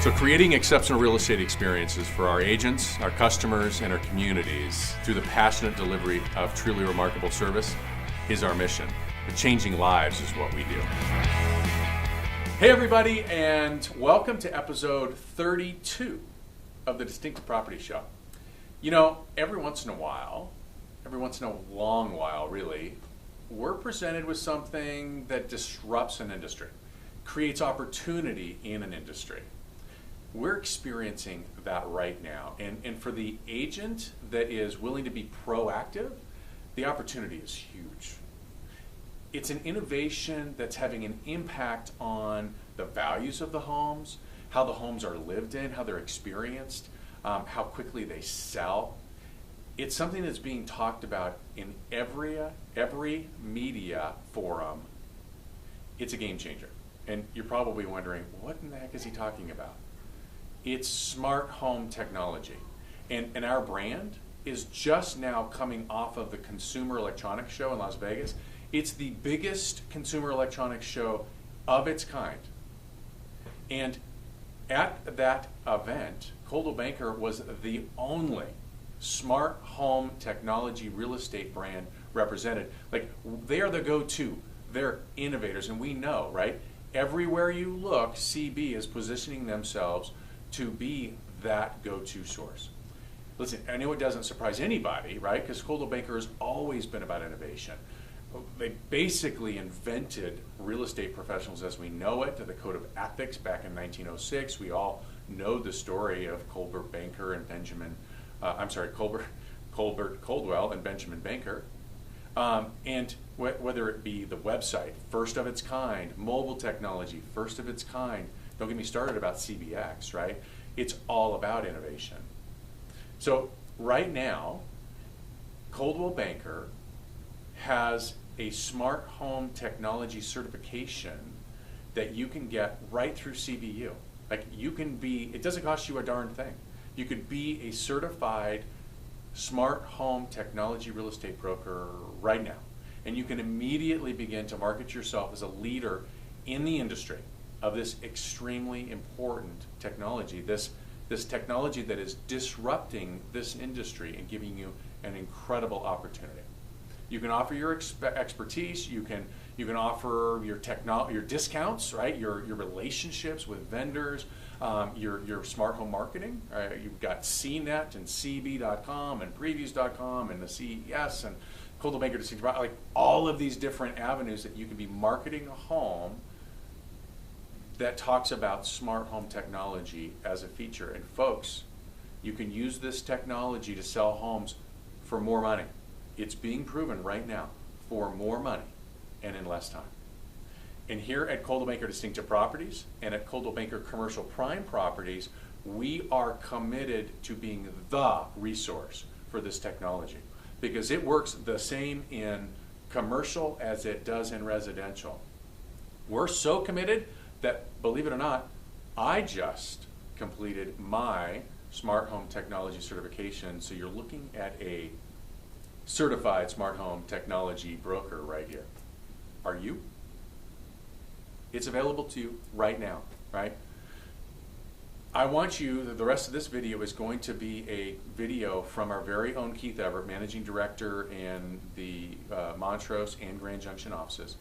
So creating exceptional real estate experiences for our agents, our customers, and our communities through the passionate delivery of truly remarkable service is our mission. But changing lives is what we do. Hey everybody, and welcome to episode 32 of the Distinctive Property Show. You know, every once in a long while really, we're presented with something that disrupts an industry, creates opportunity in an industry. We're experiencing that right now. And for the agent that is willing to be proactive, the opportunity is huge. It's an innovation that's having an impact on the values of the homes, how the homes are lived in, how they're experienced, how quickly they sell. It's something that's being talked about in every media forum. It's a game changer. And you're probably wondering, what in the heck is he talking about? It's smart home technology. And our brand is just now coming off of the Consumer Electronics Show in Las Vegas. It's the biggest consumer electronics show of its kind. And at that event, Coldwell Banker was the only smart home technology real estate brand represented. Like, they are the go-to. They're innovators, and we know, right? Everywhere you look, CB is positioning themselves to be that go-to source. Listen, I know it doesn't surprise anybody, right? Because Coldwell Banker has always been about innovation. They basically invented real estate professionals as we know it, the Code of Ethics back in 1906. We all know the story of Colbert Coldwell and Benjamin Banker. And whether it be the website, first of its kind, mobile technology, first of its kind. Don't get me started about CBX, right? It's all about innovation. So right now, Coldwell Banker has a smart home technology certification that you can get right through CBU. Like, you can be, it doesn't cost you a darn thing. You could be a certified smart home technology real estate broker right now. And you can immediately begin to market yourself as a leader in the industry of this extremely important technology, this technology that is disrupting this industry and giving you an incredible opportunity. You can offer your expertise. You can offer your discounts, right? Your relationships with vendors, your smart home marketing. You've got CNET and CB.com and Previews.com and the CES and Coldwell Banker Distinctive, like all of these different avenues that you can be marketing a home that talks about smart home technology as a feature. And folks, you can use this technology to sell homes for more money. It's being proven right now for more money and in less time. And here at Coldwell Banker Distinctive Properties and at Coldwell Banker Commercial Prime Properties, we are committed to being the resource for this technology because it works the same in commercial as it does in residential. We're so committed that, believe it or not, I just completed my smart home technology certification. So you're looking at a certified smart home technology broker right here. Are you? It's available to you right now, right? I want you, the rest of this video is going to be a video from our very own Keith Everett, Managing Director in the Montrose and Grand Junction offices,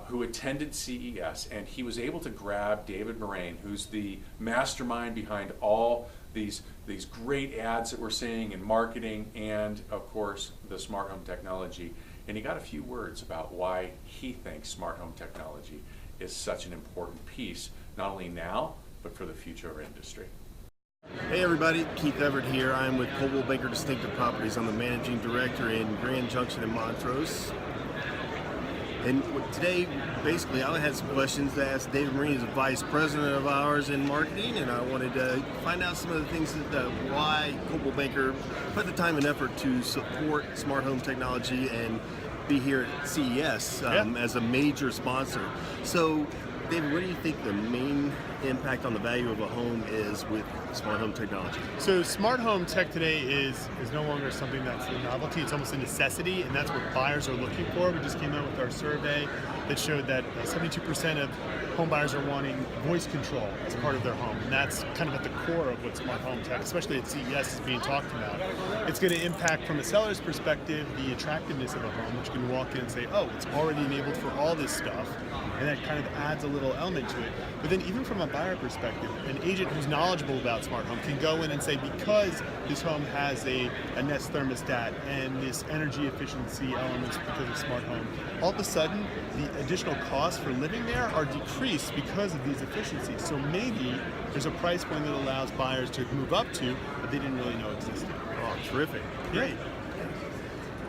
who attended CES, and he was able to grab David Moraine, who's the mastermind behind all these great ads that we're seeing in marketing and, of course, the smart home technology. And he got a few words about why he thinks smart home technology is such an important piece, not only now, but for the future of our industry. Hey everybody, Keith Everett here. I'm with Coldwell Banker Distinctive Properties. I'm the Managing Director in Grand Junction and Montrose. And today, basically, I had some questions to ask David Moraine, who's a Vice President of ours in marketing, and I wanted to find out some of the things that why Coldwell Banker put the time and effort to support smart home technology and be here at CES as a major sponsor. So, David, what do you think the main impact on the value of a home is with smart home technology? So smart home tech today is no longer something that's a novelty, it's almost a necessity, and that's what buyers are looking for. We just came out with our survey that showed that 72% of home buyers are wanting voice control as part of their home, and that's kind of at the core of what smart home tech, especially at CES, is being talked about. It's going to impact, from a seller's perspective, the attractiveness of a home, which you can walk in and say, oh, it's already enabled for all this stuff, and that kind of adds a little element to it. But then even from a buyer perspective, an agent who's knowledgeable about smart home can go in and say, because this home has a Nest thermostat and this energy efficiency elements because of smart home, all of a sudden the additional costs for living there are decreased because of these efficiencies. So maybe there's a price point that allows buyers to move up to that they didn't really know existed. Oh, terrific. Great.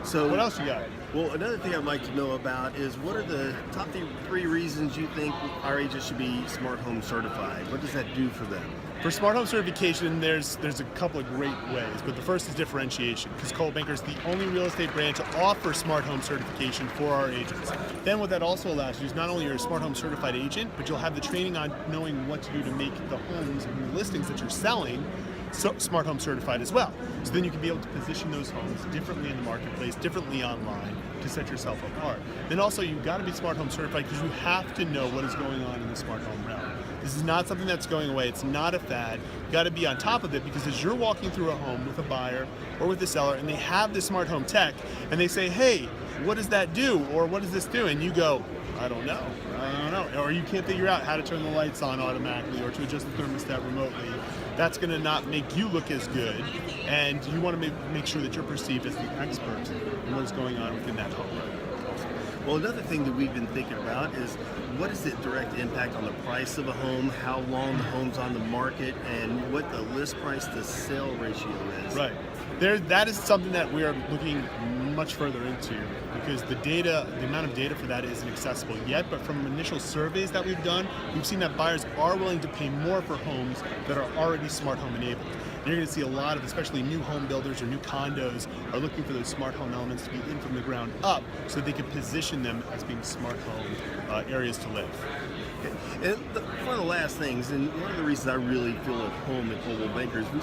So What else you got? Well, another thing I'd like to know about is what are the top three reasons you think our agents should be smart home certified? What does that do for them? For smart home certification, there's a couple of great ways, but the first is differentiation, because Coldwell Banker is the only real estate brand to offer smart home certification for our agents. Then what that also allows you is not only you're a smart home certified agent, but you'll have the training on knowing what to do to make the homes and the listings that you're selling smart home certified as well. So then you can be able to position those homes differently in the marketplace, differently online, to set yourself apart. Then also you've got to be smart home certified because you have to know what is going on in the smart home realm. This is not something that's going away. It's not a fad. You got to be on top of it, because as you're walking through a home with a buyer or with a seller and they have this smart home tech and they say, hey, what does that do? Or what does this do? And you go, I don't know. Or you can't figure out how to turn the lights on automatically or to adjust the thermostat remotely. That's going to not make you look as good, and you want to make sure that you're perceived as the expert in what's going on within that home. Well, another thing that we've been thinking about is what is the direct impact on the price of a home, how long the home's on the market, and what the list price to sale ratio is. Right. That is something that we are looking much further into, because the amount of data for that isn't accessible yet, but from initial surveys that we've done, we've seen that buyers are willing to pay more for homes that are already smart home enabled. And you're going to see a lot of, especially new home builders or new condos, are looking for those smart home elements to be in from the ground up so they can position them as being smart home areas to live. And one of the last things, and one of the reasons I really feel at home at Coldwell Banker, is we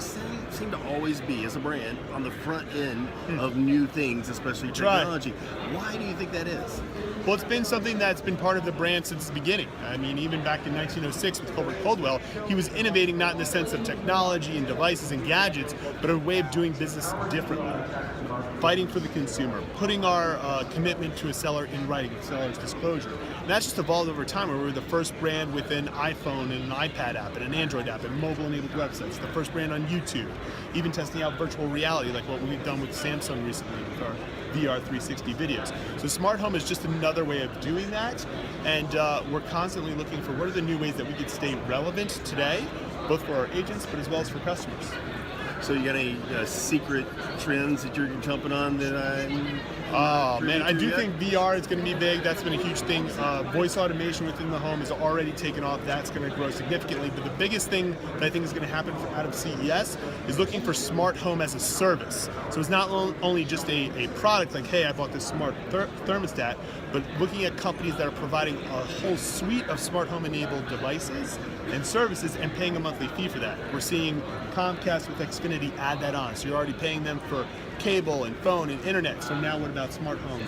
seem to always be, as a brand, on the front end of new things, especially technology. Why do you think that is? Well, it's been something that's been part of the brand since the beginning. I mean, even back in 1906 with Colbert Coldwell, he was innovating not in the sense of technology and devices and gadgets, but a way of doing business differently. Fighting for the consumer, putting our commitment to a seller in writing, seller's disclosure. And that's just evolved over time, where we were the first brand with an iPhone and an iPad app and an Android app and mobile-enabled websites, the first brand on YouTube, even testing out virtual reality like what we've done with Samsung recently with our VR 360 videos. So smart home is just another way of doing that, and we're constantly looking for what are the new ways that we could stay relevant today, both for our agents but as well as for customers. So you got any secret trends that you're jumping on that I'm... Oh man, I do think VR is going to be big. That's been a huge thing. Voice automation within the home has already taken off. That's going to grow significantly. But the biggest thing that I think is going to happen out of CES is looking for smart home as a service. So it's not only just a product like, hey, I bought this smart thermostat, but looking at companies that are providing a whole suite of smart home enabled devices and services and paying a monthly fee for that. We're seeing Comcast with Xfinity add that on. So you're already paying them for cable and phone and internet. So now what about smart home?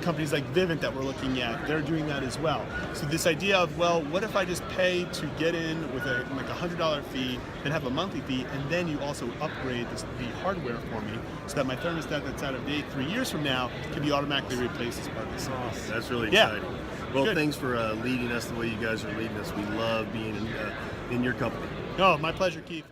Companies like Vivint that we're looking at, they're doing that as well. So this idea of, well, what if I just pay to get in with a $100 fee and have a monthly fee, and then you also upgrade the hardware for me so that my thermostat that's out of date 3 years from now can be automatically replaced as part of the service. That's really exciting. Well, Good. Thanks for leading us the way you guys are leading us. We love being in your company. No, my pleasure, Keith.